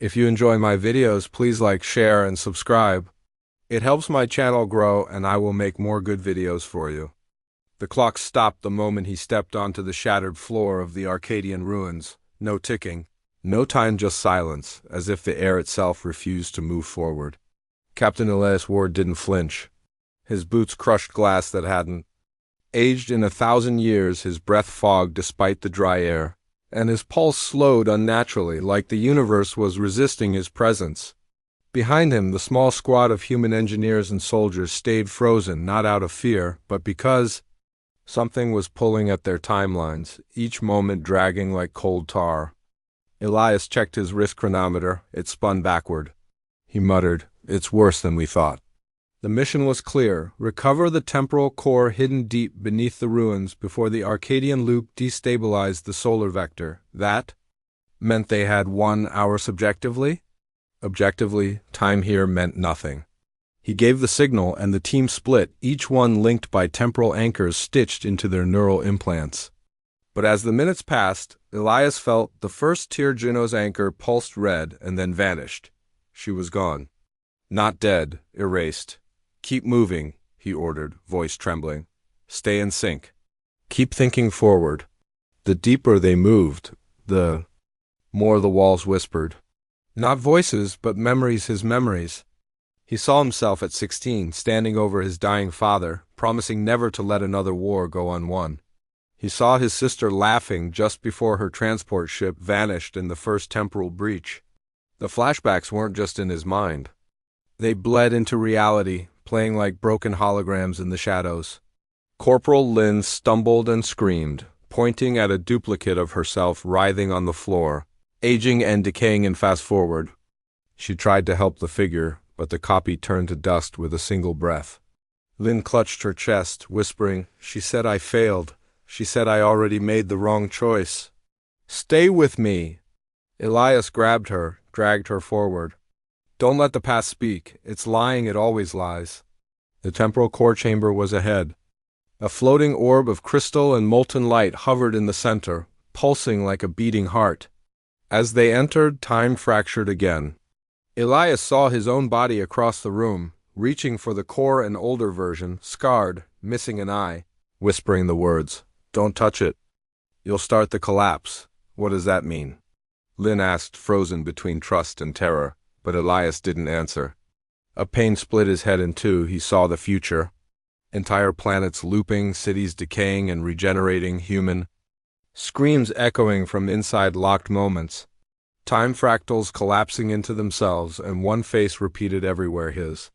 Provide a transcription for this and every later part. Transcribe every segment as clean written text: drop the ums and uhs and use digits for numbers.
If you enjoy my videos, please like, share, and subscribe. It helps my channel grow and I will make more good videos for you. The clock stopped the moment he stepped onto the shattered floor of the Arcadian ruins. No ticking, no time, just silence, as if the air itself refused to move forward. Captain Elias Ward didn't flinch. His boots crushed glass that hadn't aged in 1,000 years, his breath fogged despite the dry air, and his pulse slowed unnaturally, like the universe was resisting his presence. Behind him, the small squad of human engineers and soldiers stayed frozen, not out of fear, but because something was pulling at their timelines, each moment dragging like cold tar. Elias checked his wrist chronometer. It spun backward. He muttered, "It's worse than we thought." The mission was clear: recover the temporal core hidden deep beneath the ruins before the Arcadian loop destabilized the solar vector. That meant they had 1 hour subjectively? Objectively, time here meant nothing. He gave the signal and the team split, each one linked by temporal anchors stitched into their neural implants. But as the minutes passed, Elias felt the first tier Juno's anchor pulsed red and then vanished. She was gone. Not dead, erased. "Keep moving," he ordered, voice trembling. "Stay in sync. Keep thinking forward." The deeper they moved, the more the walls whispered. Not voices, but memories, his memories. He saw himself at 16, standing over his dying father, promising never to let another war go unwon. He saw his sister laughing just before her transport ship vanished in the first temporal breach. The flashbacks weren't just in his mind. They bled into reality, playing like broken holograms in the shadows. Corporal Lynn stumbled and screamed, pointing at a duplicate of herself writhing on the floor, aging and decaying in fast forward. She tried to help the figure, but the copy turned to dust with a single breath. Lynn clutched her chest, whispering, "She said I failed. She said I already made the wrong choice. Stay with me." Elias grabbed her, dragged her forward. "Don't let the past speak. It's lying, it always lies." The temporal core chamber was ahead. A floating orb of crystal and molten light hovered in the center, pulsing like a beating heart. As they entered, time fractured again. Elias saw his own body across the room, reaching for the core, an older version, scarred, missing an eye, whispering the words, "Don't touch it. You'll start the collapse." "What does that mean?" Lynn asked, frozen between trust and terror. But Elias didn't answer. A pain split his head in two. He saw the future. Entire planets looping, cities decaying and regenerating, human screams echoing from inside locked moments. Time fractals collapsing into themselves, and one face repeated everywhere, his.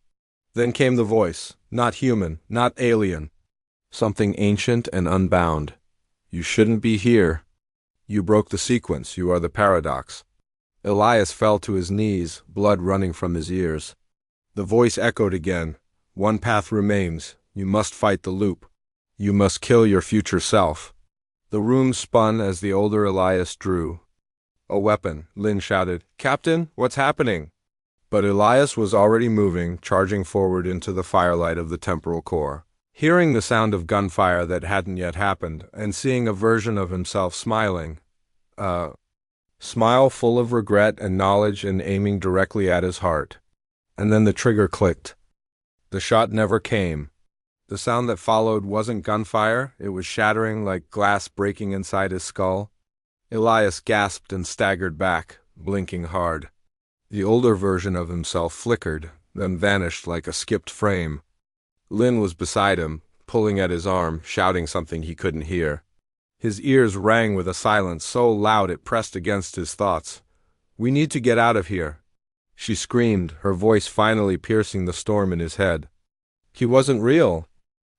Then came the voice, not human, not alien. Something ancient and unbound. "You shouldn't be here. You broke the sequence. You are the paradox." Elias fell to his knees, blood running from his ears. The voice echoed again. "One path remains. You must fight the loop. You must kill your future self." The room spun as the older Elias drew. "A weapon," Lynn shouted. "Captain, what's happening?" But Elias was already moving, charging forward into the firelight of the temporal core. Hearing the sound of gunfire that hadn't yet happened, and seeing a version of himself smiling. Smile full of regret and knowledge and aiming directly at his heart. And then the trigger clicked. The shot never came. The sound that followed wasn't gunfire, it was shattering like glass breaking inside his skull. Elias gasped and staggered back, blinking hard. The older version of himself flickered, then vanished like a skipped frame. Lynn was beside him, pulling at his arm, shouting something he couldn't hear. His ears rang with a silence so loud it pressed against his thoughts. "We need to get out of here," she screamed, her voice finally piercing the storm in his head. "He wasn't real."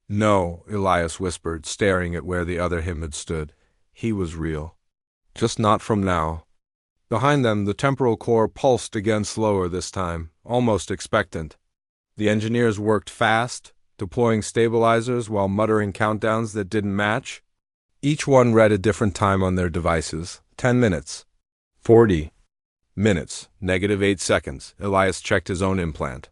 "No," Elias whispered, staring at where the other him had stood. "He was real. Just not from now." Behind them, the temporal core pulsed again, slower this time, almost expectant. The engineers worked fast, deploying stabilizers while muttering countdowns that didn't match. Each one read a different time on their devices. 10 minutes. 40 minutes. -8 seconds. Elias checked his own implant.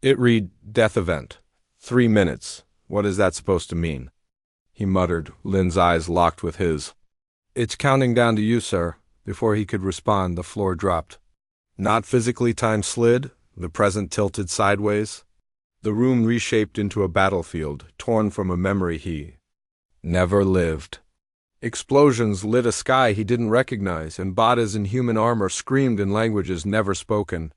It read, "Death event. 3 minutes. What is that supposed to mean?" He muttered, Lynn's eyes locked with his. "It's counting down to you, sir." Before he could respond, the floor dropped. Not physically, time slid, the present tilted sideways. The room reshaped into a battlefield, torn from a memory he never lived. Explosions lit a sky he didn't recognize, and bodies in human armor screamed in languages never spoken.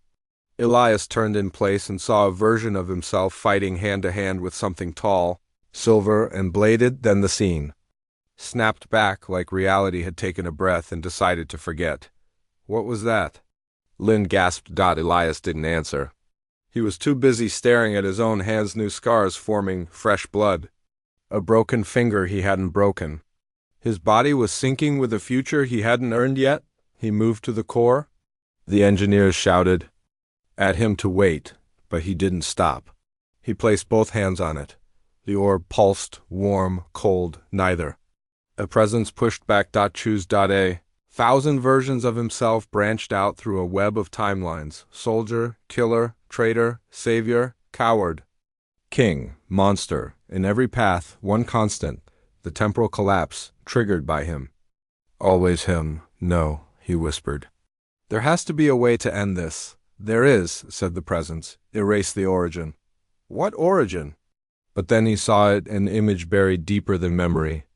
Elias turned in place and saw a version of himself fighting hand-to-hand with something tall, silver, and bladed. Then the scene snapped back like reality had taken a breath and decided to forget. What was that? Lynn gasped. Elias didn't answer. He was too busy staring at his own hands' new scars forming fresh blood. A broken finger he hadn't broken. His body was sinking with a future he hadn't earned yet. He moved to the core. The engineers shouted at him to wait, but he didn't stop. He placed both hands on it. The orb pulsed, warm, cold, neither. A presence pushed back. Choose. A thousand versions of himself branched out through a web of timelines. Soldier, killer, traitor, savior, coward, king, monster. In every path, one constant, the temporal collapse, triggered by him. Always him. No, he whispered. There has to be a way to end this. There is, said the presence. Erase the origin. What origin? But then he saw it, an image buried deeper than memory.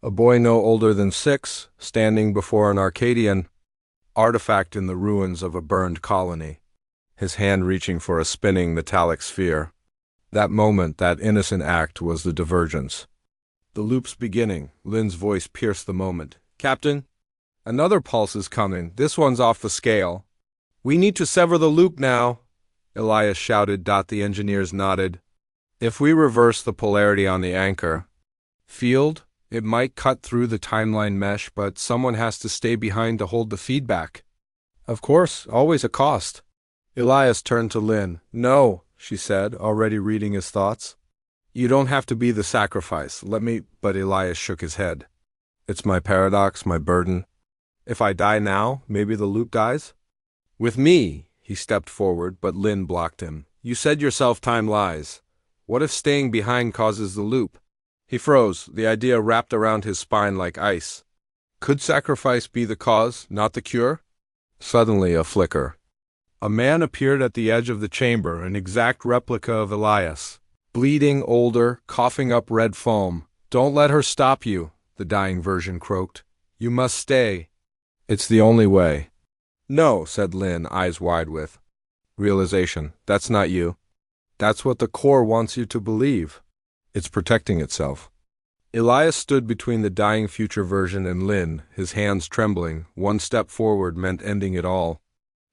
A boy no older than 6, standing before an Arcadian artifact in the ruins of a burned colony, his hand reaching for a spinning metallic sphere. That moment, that innocent act, was the divergence. The loop's beginning. Lynn's voice pierced the moment. Captain, another pulse is coming. This one's off the scale. We need to sever the loop now, Elias shouted. The engineers nodded. If we reverse the polarity on the anchor field, it might cut through the timeline mesh, but someone has to stay behind to hold the feedback. Of course, always a cost. Elias turned to Lynn. No, she said, already reading his thoughts. You don't have to be the sacrifice. Let me. But Elias shook his head. It's my paradox, my burden. If I die now, maybe the loop dies? With me, he stepped forward, but Lynn blocked him. You said yourself time lies. What if staying behind causes the loop? He froze, the idea wrapped around his spine like ice. Could sacrifice be the cause, not the cure? Suddenly, a flicker. A man appeared at the edge of the chamber, an exact replica of Elias. Bleeding, older, coughing up red foam. Don't let her stop you, the dying version croaked. You must stay. It's the only way. No, said Lynn, eyes wide with realization. That's not you. That's what the core wants you to believe. It's protecting itself. Elias stood between the dying future version and Lynn, his hands trembling. One step forward meant ending it all.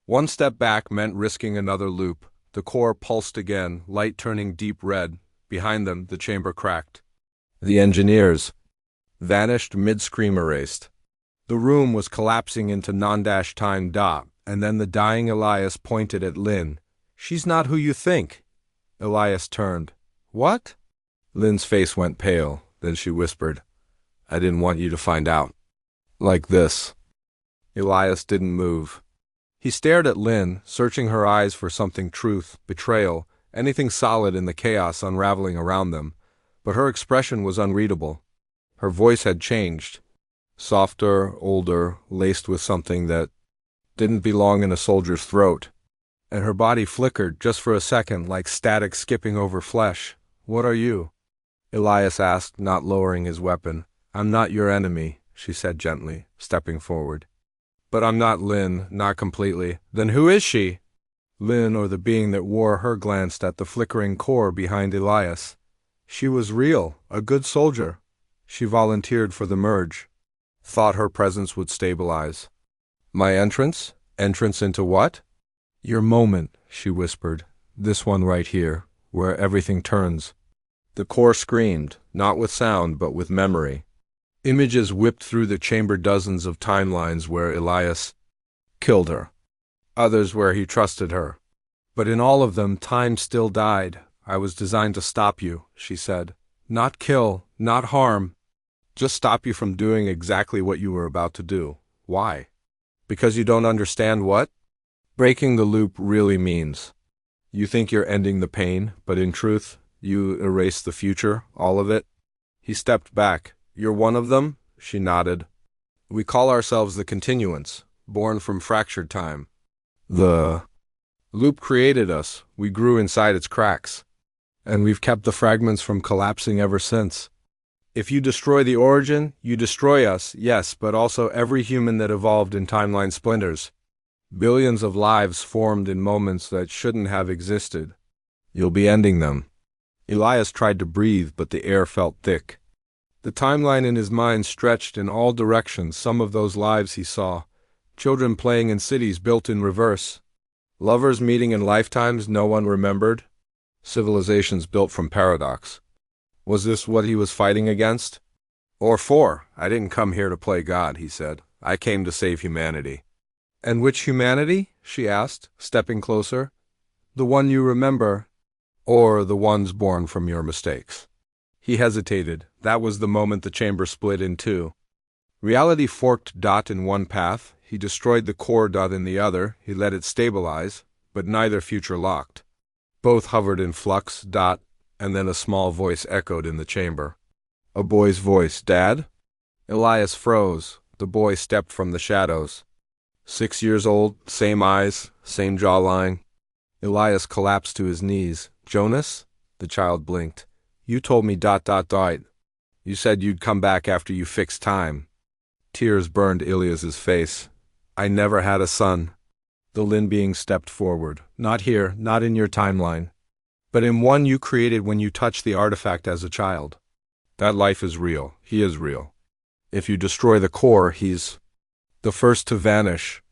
One step back meant risking another loop. The core pulsed again, light turning deep red. Behind them, the chamber cracked. The engineers vanished, mid-scream erased. The room was collapsing into non-time. And then the dying Elias pointed at Lynn. She's not who you think. Elias turned. What? Lynn's face went pale. Then she whispered, I didn't want you to find out. Like this. Elias didn't move. He stared at Lynn, searching her eyes for something: truth, betrayal, anything solid in the chaos unraveling around them. But her expression was unreadable. Her voice had changed. Softer, older, laced with something that didn't belong in a soldier's throat. And her body flickered just for a second, like static skipping over flesh. What are you? Elias asked, not lowering his weapon. I'm not your enemy, she said gently, stepping forward. But I'm not Lynn, not completely. Then who is she? Lynn, or the being that wore her, glanced at the flickering core behind Elias. She was real, a good soldier. She volunteered for the merge. Thought her presence would stabilize. My entrance? Entrance into what? Your moment, she whispered. This one right here, where everything turns. The core screamed, not with sound, but with memory. Images whipped through the chamber, dozens of timelines where Elias killed her, others where he trusted her. But in all of them, time still died. I was designed to stop you, she said. Not kill, not harm. Just stop you from doing exactly what you were about to do. Why? Because you don't understand what breaking the loop really means. You think you're ending the pain, but in truth, you erase the future, all of it. He stepped back. You're one of them? She nodded. We call ourselves the continuance, born from fractured time. The loop created us. We grew inside its cracks. And we've kept the fragments from collapsing ever since. If you destroy the origin, you destroy us, yes, but also every human that evolved in timeline splinters. Billions of lives formed in moments that shouldn't have existed. You'll be ending them. Elias tried to breathe, but the air felt thick. The timeline in his mind stretched in all directions. Some of those lives he saw. Children playing in cities built in reverse. Lovers meeting in lifetimes no one remembered. Civilizations built from paradox. Was this what he was fighting against? Or for? I didn't come here to play God, he said. I came to save humanity. And which humanity? She asked, stepping closer. The one you remember, or the ones born from your mistakes? He hesitated. That was the moment the chamber split in two. Reality forked dot in one path. He destroyed the core dot in the other. He let it stabilize, but neither future locked. Both hovered in flux, dot, and then a small voice echoed in the chamber. A boy's voice. Dad? Elias froze. The boy stepped from the shadows. 6 years old, same eyes, same jawline. Elias collapsed to his knees. Jonas? The child blinked. You told me ... You said you'd come back after you fixed time. Tears burned Elias's face. I never had a son. The Lin being stepped forward. Not here, not in your timeline. But in one you created when you touched the artifact as a child. That life is real. He is real. If you destroy the core, he's the first to vanish.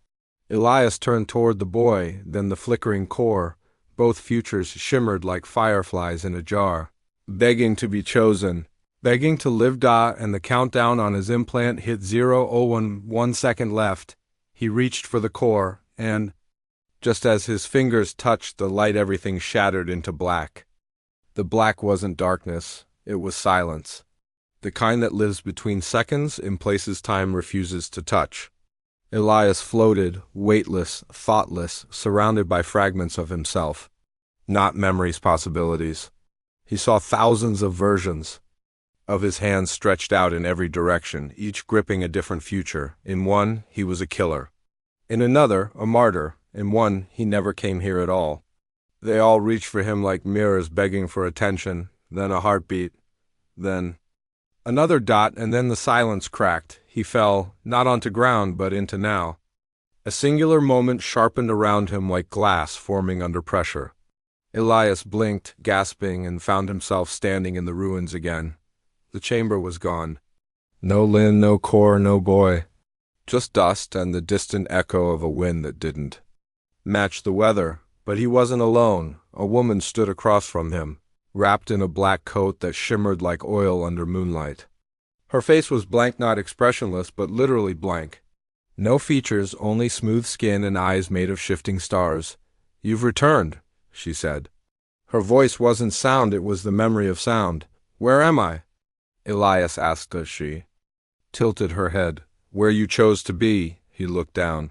Elias turned toward the boy, then the flickering core. Both futures shimmered like fireflies in a jar, begging to be chosen, begging to live. And the countdown on his implant hit 1 second left. He reached for the core, and just as his fingers touched the light, everything shattered into black. The black wasn't darkness, it was silence. The kind that lives between seconds in places time refuses to touch. Elias floated, weightless, thoughtless, surrounded by fragments of himself. Not memories, possibilities. He saw thousands of versions of his hands stretched out in every direction, each gripping a different future. In one, he was a killer. In another, a martyr. In one, he never came here at all. They all reached for him like mirrors begging for attention, then a heartbeat, then another dot, and then the silence cracked. He fell, not onto ground, but into now. A singular moment sharpened around him like glass forming under pressure. Elias blinked, gasping, and found himself standing in the ruins again. The chamber was gone. No Lin, no core, no boy. Just dust and the distant echo of a wind that didn't match the weather. But he wasn't alone. A woman stood across from him, wrapped in a black coat that shimmered like oil under moonlight. Her face was blank, not expressionless, but literally blank. No features, only smooth skin and eyes made of shifting stars. You've returned, she said. Her voice wasn't sound, it was the memory of sound. Where am I? Elias asked as she tilted her head. Where you chose to be. He looked down.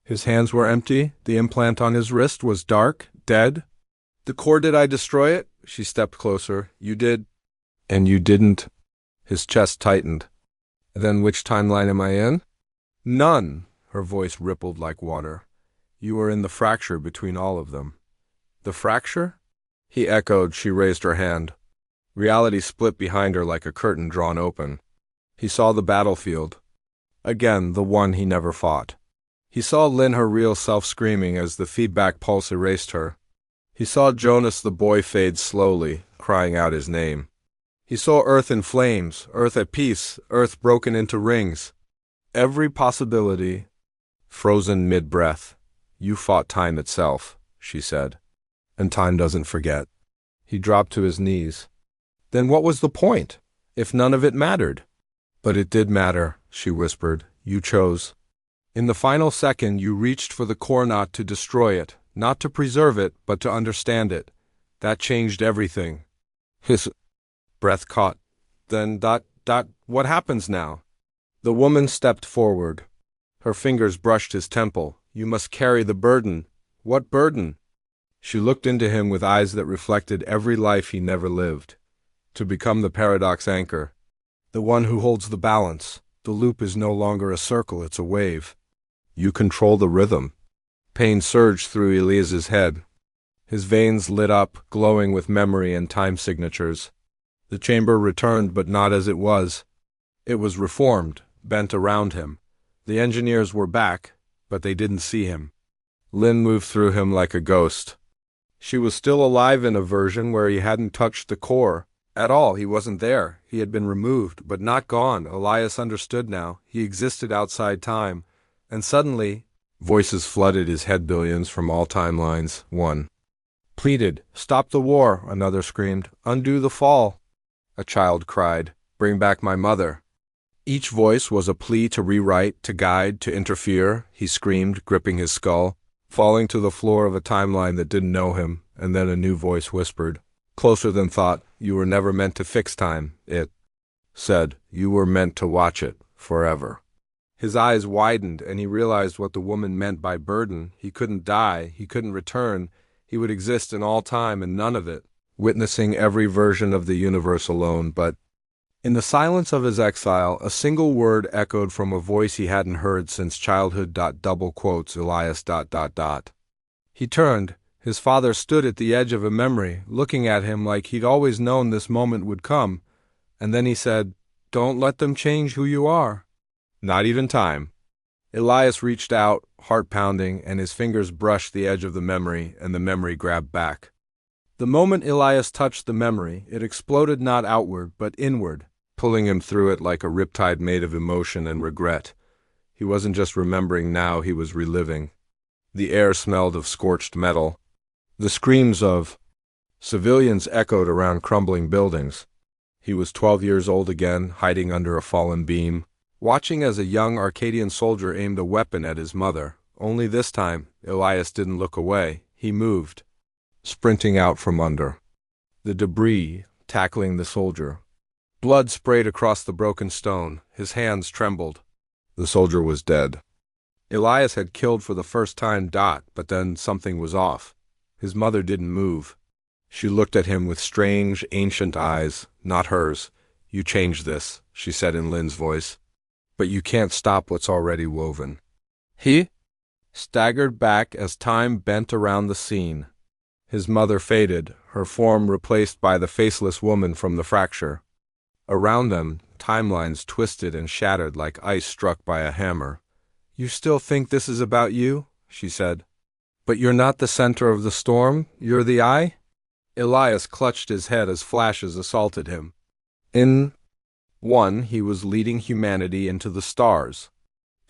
His hands were empty. The implant on his wrist was dark, dead. The core, did I destroy it? She stepped closer. You did. And you didn't. His chest tightened. Then which timeline am I in? None. Her voice rippled like water. You were in the fracture between all of them. The fracture? He echoed. She raised her hand. Reality split behind her like a curtain drawn open. He saw the battlefield. Again, the one he never fought. He saw Lin, her real self, screaming as the feedback pulse erased her. He saw Jonas, the boy, fade slowly, crying out his name. He saw Earth in flames, Earth at peace, Earth broken into rings. Every possibility frozen mid-breath. You fought time itself, she said. And time doesn't forget. He dropped to his knees. Then what was the point, if none of it mattered? But it did matter, she whispered. You chose. In the final second, you reached for the core, not to destroy it, not to preserve it, but to understand it. That changed everything. His breath caught. Then ... what happens now? The woman stepped forward. Her fingers brushed his temple. You must carry the burden. What burden? She looked into him with eyes that reflected every life he never lived. To become the paradox anchor. The one who holds the balance. The loop is no longer a circle, it's a wave. You control the rhythm. Pain surged through Elias's head. His veins lit up, glowing with memory and time signatures. The chamber returned, but not as it was. It was reformed, bent around him. The engineers were back, but they didn't see him. Lynn moved through him like a ghost. She was still alive in a version where he hadn't touched the core at all. He wasn't there. He had been removed, but not gone. Elias understood now. He existed outside time. And suddenly, voices flooded his head, billions from all timelines. One pleaded, "Stop the war," another screamed, "Undo the fall." A child cried, "Bring back my mother." Each voice was a plea to rewrite, to guide, to interfere. He screamed, gripping his skull, falling to the floor of a timeline that didn't know him, and then a new voice whispered, closer than thought, "You were never meant to fix time," it said. "You were meant to watch it, forever." His eyes widened, and he realized what the woman meant by burden. He couldn't die, he couldn't return, he would exist in all time and none of it, witnessing every version of the universe alone. But in the silence of his exile, a single word echoed from a voice he hadn't heard since childhood. Double quotes, Elias. He turned. His father stood at the edge of a memory, looking at him like he'd always known this moment would come. And then he said, "Don't let them change who you are. Not even time." Elias reached out, heart pounding, and his fingers brushed the edge of the memory, and the memory grabbed back. The moment Elias touched the memory, it exploded not outward, but inward, pulling him through it like a riptide made of emotion and regret. He wasn't just remembering now, he was reliving. The air smelled of scorched metal. The screams of civilians echoed around crumbling buildings. He was 12 years old again, hiding under a fallen beam, watching as a young Arcadian soldier aimed a weapon at his mother. Only this time, Elias didn't look away. He moved, sprinting out from under the debris, tackling the soldier. Blood sprayed across the broken stone. His hands trembled. The soldier was dead. Elias had killed for the first time. But then something was off. His mother didn't move. She looked at him with strange, ancient eyes, not hers. "You changed this," she said in Lynn's voice. "But you can't stop what's already woven." He staggered back as time bent around the scene. His mother faded, her form replaced by the faceless woman from the fracture. Around them, timelines twisted and shattered like ice struck by a hammer. "You still think this is about you?" she said. "But you're not the center of the storm, you're the eye?" Elias clutched his head as flashes assaulted him. In one, he was leading humanity into the stars.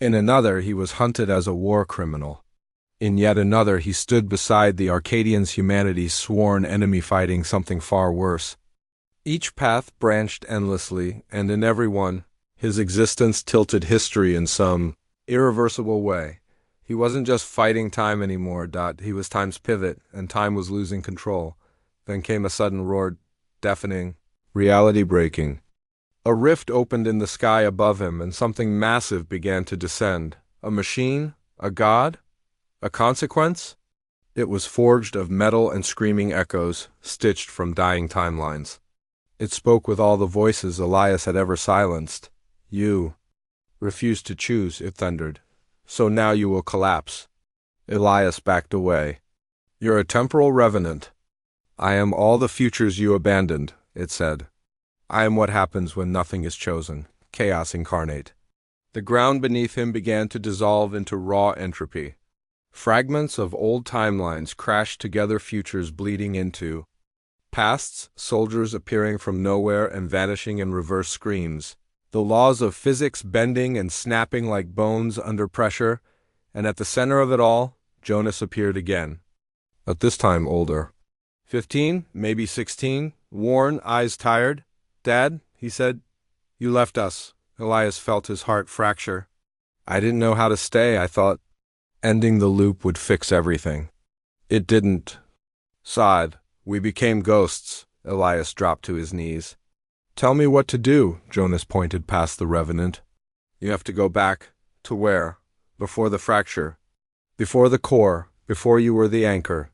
In another, he was hunted as a war criminal. In yet another, he stood beside the Arcadians, humanity's sworn enemy, fighting something far worse. Each path branched endlessly, and in every one, his existence tilted history in some irreversible way. He wasn't just fighting time anymore. He was time's pivot, and time was losing control. Then came a sudden roar, deafening, reality-breaking. A rift opened in the sky above him, and something massive began to descend. A machine? A god? A consequence? It was forged of metal and screaming echoes, stitched from dying timelines. It spoke with all the voices Elias had ever silenced. "You refused to choose," it thundered. "So now you will collapse." Elias backed away. "You're a temporal revenant. I am all the futures you abandoned," it said. "I am what happens when nothing is chosen, chaos incarnate." The ground beneath him began to dissolve into raw entropy. Fragments of old timelines crashed together, futures bleeding into pasts, soldiers appearing from nowhere and vanishing in reverse screams. The laws of physics bending and snapping like bones under pressure, and at the center of it all, Jonas appeared again. At this time older. 15, maybe 16, worn, eyes tired. "Dad," he said, "you left us." Elias felt his heart fracture. "I didn't know how to stay. I thought ending the loop would fix everything. It didn't." Sighed. "We became ghosts." Elias dropped to his knees. "Tell me what to do," Jonas pointed past the revenant. "You have to go back." "To where?" "Before the fracture. Before the core. Before you were the anchor."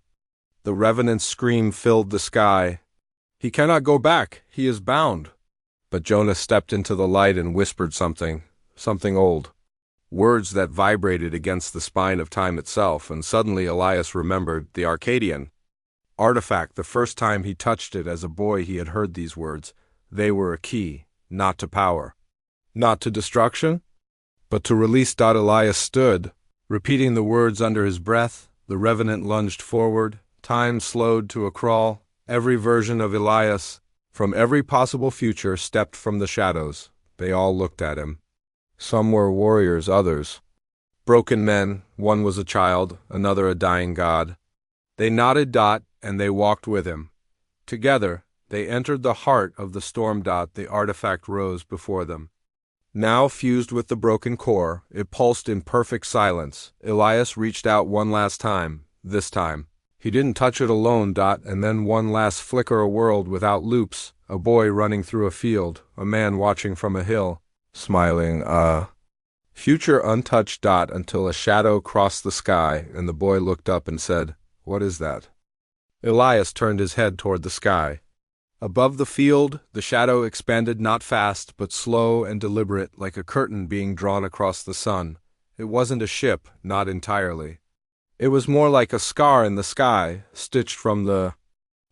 The revenant's scream filled the sky. "He cannot go back. He is bound." But Jonas stepped into the light and whispered something old. Words that vibrated against the spine of time itself, and suddenly Elias remembered the Arcadian artifact. The first time he touched it as a boy he had heard these words. They were a key, not to power, not to destruction, but to release. Elias stood, repeating the words under his breath. The revenant lunged forward. Time slowed to a crawl. Every version of Elias, from every possible future, stepped from the shadows. They all looked at him. Some were warriors, others broken men. One was a child, another a dying god. They nodded. And they walked with him. Together, they entered the heart of the storm. The artifact rose before them. Now fused with the broken core, it pulsed in perfect silence. Elias reached out one last time. This time, he didn't touch it alone. And then one last flicker. A world without loops. A boy running through a field. A man watching from a hill, smiling. Future untouched. Until a shadow crossed the sky, and the boy looked up and said, "What is that?" Elias turned his head toward the sky. Above the field, the shadow expanded, not fast, but slow and deliberate, like a curtain being drawn across the sun. It wasn't a ship, not entirely. It was more like a scar in the sky, stitched from the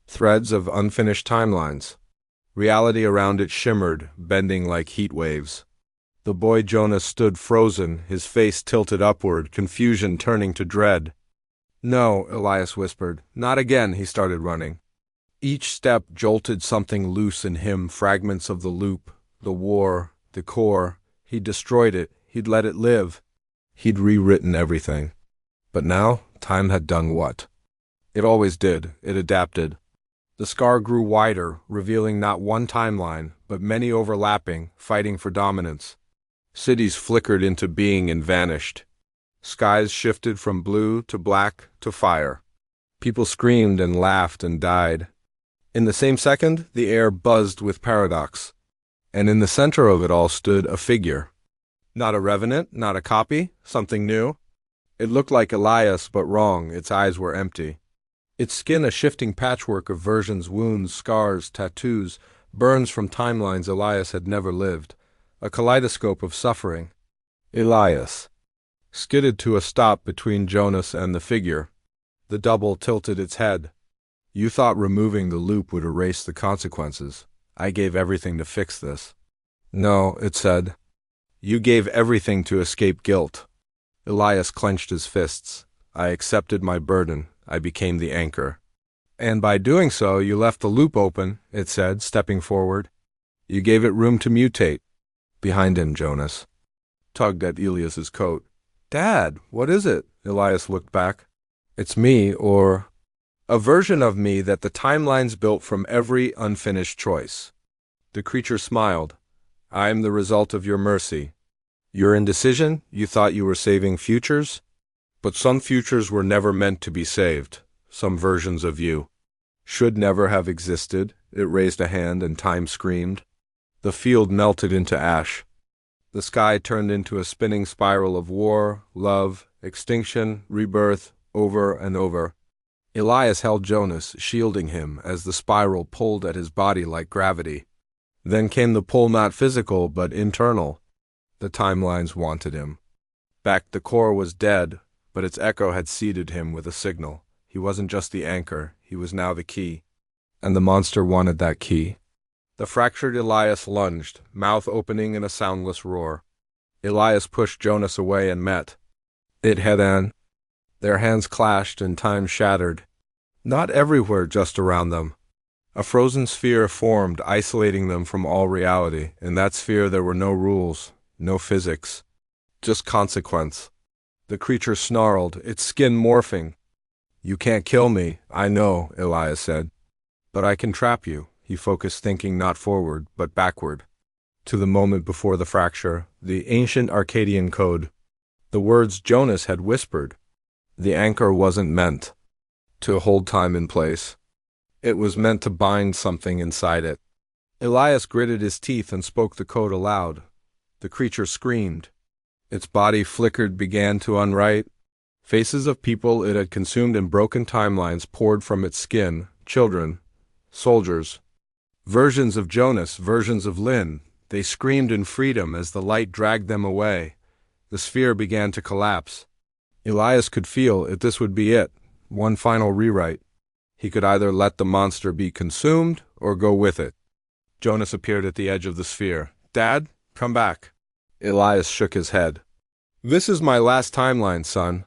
threads of unfinished timelines. Reality around it shimmered, bending like heat waves. The boy Jonas stood frozen, his face tilted upward, confusion turning to dread. "No," Elias whispered. "Not again." He started running. Each step jolted something loose in him, fragments of the loop, the war, the core. He'd destroyed it. He'd let it live. He'd rewritten everything. But now, time had done what? It always did. It adapted. The scar grew wider, revealing not one timeline, but many overlapping, fighting for dominance. Cities flickered into being and vanished. Skies shifted from blue to black to fire. People screamed and laughed and died. In the same second, the air buzzed with paradox. And in the center of it all stood a figure. Not a revenant, not a copy, something new. It looked like Elias, but wrong. Its eyes were empty. Its skin a shifting patchwork of versions, wounds, scars, tattoos, burns from timelines Elias had never lived. A kaleidoscope of suffering. Elias skidded to a stop between Jonas and the figure. The double tilted its head. "You thought removing the loop would erase the consequences. I gave everything to fix this." "No," it said. "You gave everything to escape guilt." Elias clenched his fists. "I accepted my burden. I became the anchor." "And by doing so, you left the loop open," it said, stepping forward. "You gave it room to mutate." Behind him, Jonas tugged at Elias's coat. "Dad, what is it?" Elias looked back. "It's me, or a version of me that the timelines built from every unfinished choice." The creature smiled. "I'm the result of your mercy. Your indecision, you thought you were saving futures? But some futures were never meant to be saved. Some versions of you should never have existed." It raised a hand and time screamed. The field melted into ash. The sky turned into a spinning spiral of war, love, extinction, rebirth, over and over. Elias held Jonas, shielding him, as the spiral pulled at his body like gravity. Then came the pull, not physical, but internal. The timelines wanted him. Back, the core was dead, but its echo had seeded him with a signal. He wasn't just the anchor, he was now the key. And the monster wanted that key. The fractured Elias lunged, mouth opening in a soundless roar. Elias pushed Jonas away and met it head-on. Their hands clashed and time shattered. Not everywhere, just around them. A frozen sphere formed, isolating them from all reality. In that sphere there were no rules, no physics, just consequence. The creature snarled, its skin morphing. "You can't kill me, I know," Elias said. "But I can trap you." He focused, thinking not forward, but backward. To the moment before the fracture, the ancient Arcadian code. The words Jonas had whispered. The anchor wasn't meant to hold time in place. It was meant to bind something inside it. Elias gritted his teeth and spoke the code aloud. The creature screamed. Its body flickered, began to unwrite. Faces of people it had consumed in broken timelines poured from its skin. Children, soldiers, versions of Jonas, versions of Lynn. They screamed in freedom as the light dragged them away. The sphere began to collapse. Elias could feel if this would be it, one final rewrite. He could either let the monster be consumed or go with it. Jonas appeared at the edge of the sphere. "Dad, come back." Elias shook his head. "This is my last timeline, son."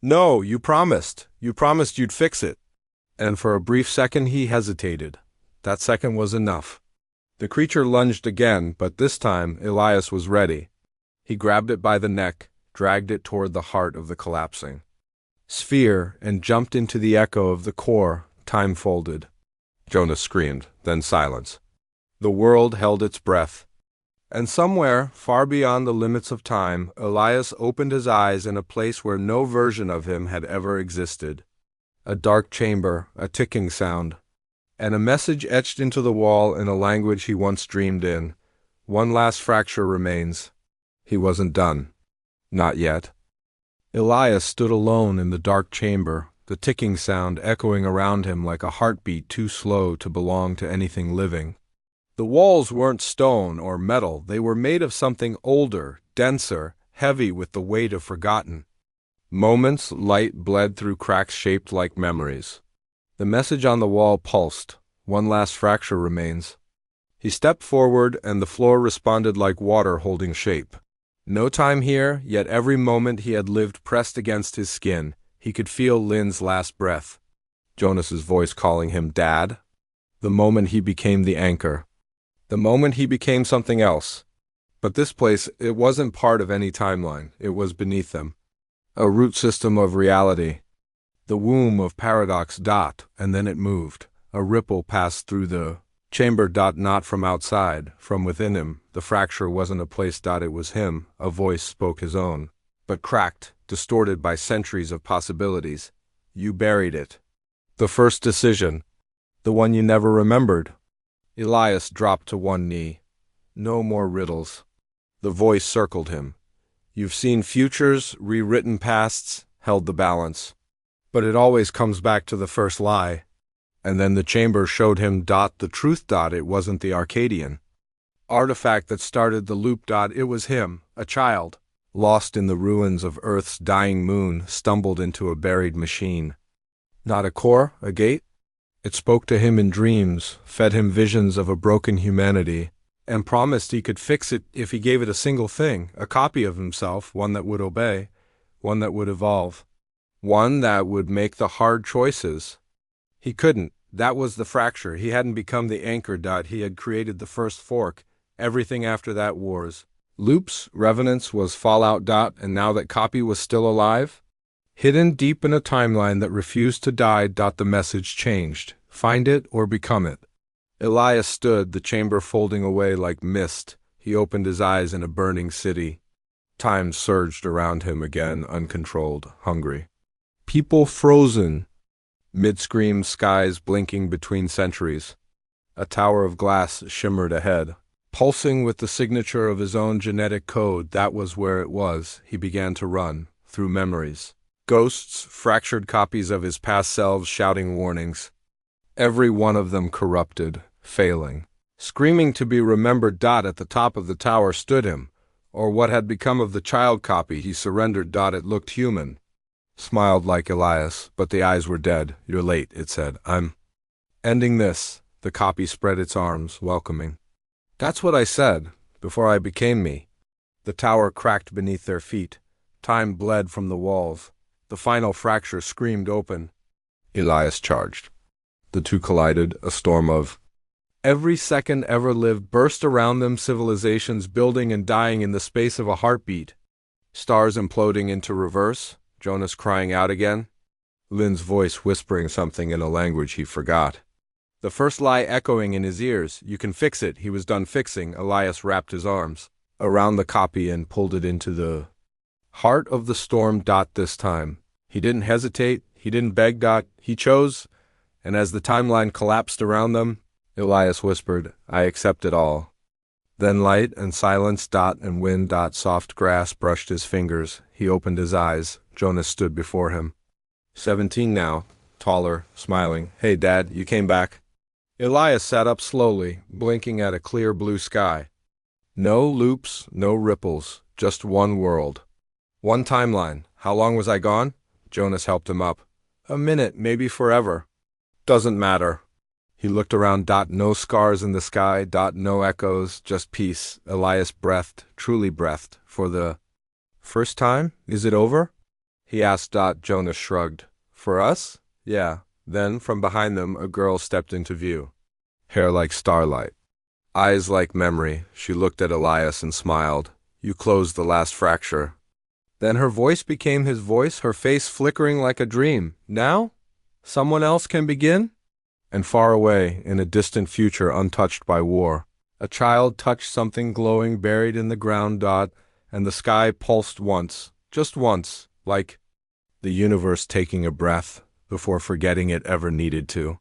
"No, you promised. You promised you'd fix it." And for a brief second he hesitated. That second was enough. The creature lunged again, but this time Elias was ready. He grabbed it by the neck, dragged it toward the heart of the collapsing sphere, and jumped into the echo of the core, time-folded. Jonas screamed, then silence. The world held its breath. And somewhere, far beyond the limits of time, Elias opened his eyes in a place where no version of him had ever existed. A dark chamber, a ticking sound, and a message etched into the wall in a language he once dreamed in. One last fracture remains. He wasn't done. Not yet. Elias stood alone in the dark chamber, the ticking sound echoing around him like a heartbeat too slow to belong to anything living. The walls weren't stone or metal, they were made of something older, denser, heavy with the weight of forgotten. Moments, light bled through cracks shaped like memories. The message on the wall pulsed. One last fracture remains. He stepped forward, and the floor responded like water holding shape. No time here, yet every moment he had lived pressed against his skin. He could feel Lynn's last breath. Jonas's voice calling him Dad. The moment he became the anchor. The moment he became something else. But this place, it wasn't part of any timeline. It was beneath them. A root system of reality. The womb of paradox. And then it moved. A ripple passed through the chamber. Not from outside, from within him. The fracture wasn't a place. It was him. A voice spoke his own. But cracked, distorted by centuries of possibilities. You buried it. The first decision. The one you never remembered. Elias dropped to one knee. No more riddles. The voice circled him. You've seen futures, rewritten pasts, held the balance. But it always comes back to the first lie. And then the chamber showed him the truth. It wasn't the Arcadian artifact that started the loop. It was him, a child, lost in the ruins of Earth's dying moon, stumbled into a buried machine. Not a core, a gate? It spoke to him in dreams, fed him visions of a broken humanity, and promised he could fix it if he gave it a single thing, a copy of himself, one that would obey, one that would evolve, one that would make the hard choices. He couldn't. That was the fracture. He hadn't become the anchor. He had created the first fork. Everything after that wars. Loops, revenants was fallout. And now that copy was still alive? Hidden deep in a timeline that refused to die. The message changed. Find it or become it. Elias stood, the chamber folding away like mist. He opened his eyes in a burning city. Time surged around him again, uncontrolled, hungry. People frozen. Mid-scream skies blinking between centuries. A tower of glass shimmered ahead. Pulsing with the signature of his own genetic code, that was where it was. He began to run, through memories. Ghosts, fractured copies of his past selves shouting warnings. Every one of them corrupted, failing. Screaming to be remembered. At the top of the tower stood him. Or what had become of the child copy he surrendered. It looked human. Smiled like Elias, but the eyes were dead. You're late, it said. I'm ending this. The copy spread its arms, welcoming. That's what I said, before I became me. The tower cracked beneath their feet. Time bled from the walls. The final fracture screamed open. Elias charged. The two collided, a storm of every second ever lived burst around them, civilizations building and dying in the space of a heartbeat. Stars imploding into reverse. Jonas crying out again. Lynn's voice whispering something in a language he forgot. The first lie echoing in his ears. You can fix it. He was done fixing. Elias wrapped his arms around the copy and pulled it into the heart of the storm. This time. He didn't hesitate. He didn't beg. He chose. And as the timeline collapsed around them, Elias whispered, I accept it all. Then light and silence. And wind. Soft grass brushed his fingers. He opened his eyes. Jonas stood before him. 17 now, taller, smiling. Hey, Dad, you came back. Elias sat up slowly, blinking at a clear blue sky. No loops, no ripples, just one world. One timeline. How long was I gone? Jonas helped him up. A minute, maybe forever. Doesn't matter. He looked around. No scars in the sky. No echoes, just peace. Elias breathed, truly breathed. For the first time? Is it over? He asked. Jonas shrugged. For us? Yeah. Then, from behind them, a girl stepped into view. Hair like starlight. Eyes like memory. She looked at Elias and smiled. You closed the last fracture. Then her voice became his voice, her face flickering like a dream. Now? Someone else can begin? And far away, in a distant future untouched by war, a child touched something glowing buried in the ground. And the sky pulsed once, just once, like the universe taking a breath before forgetting it ever needed to.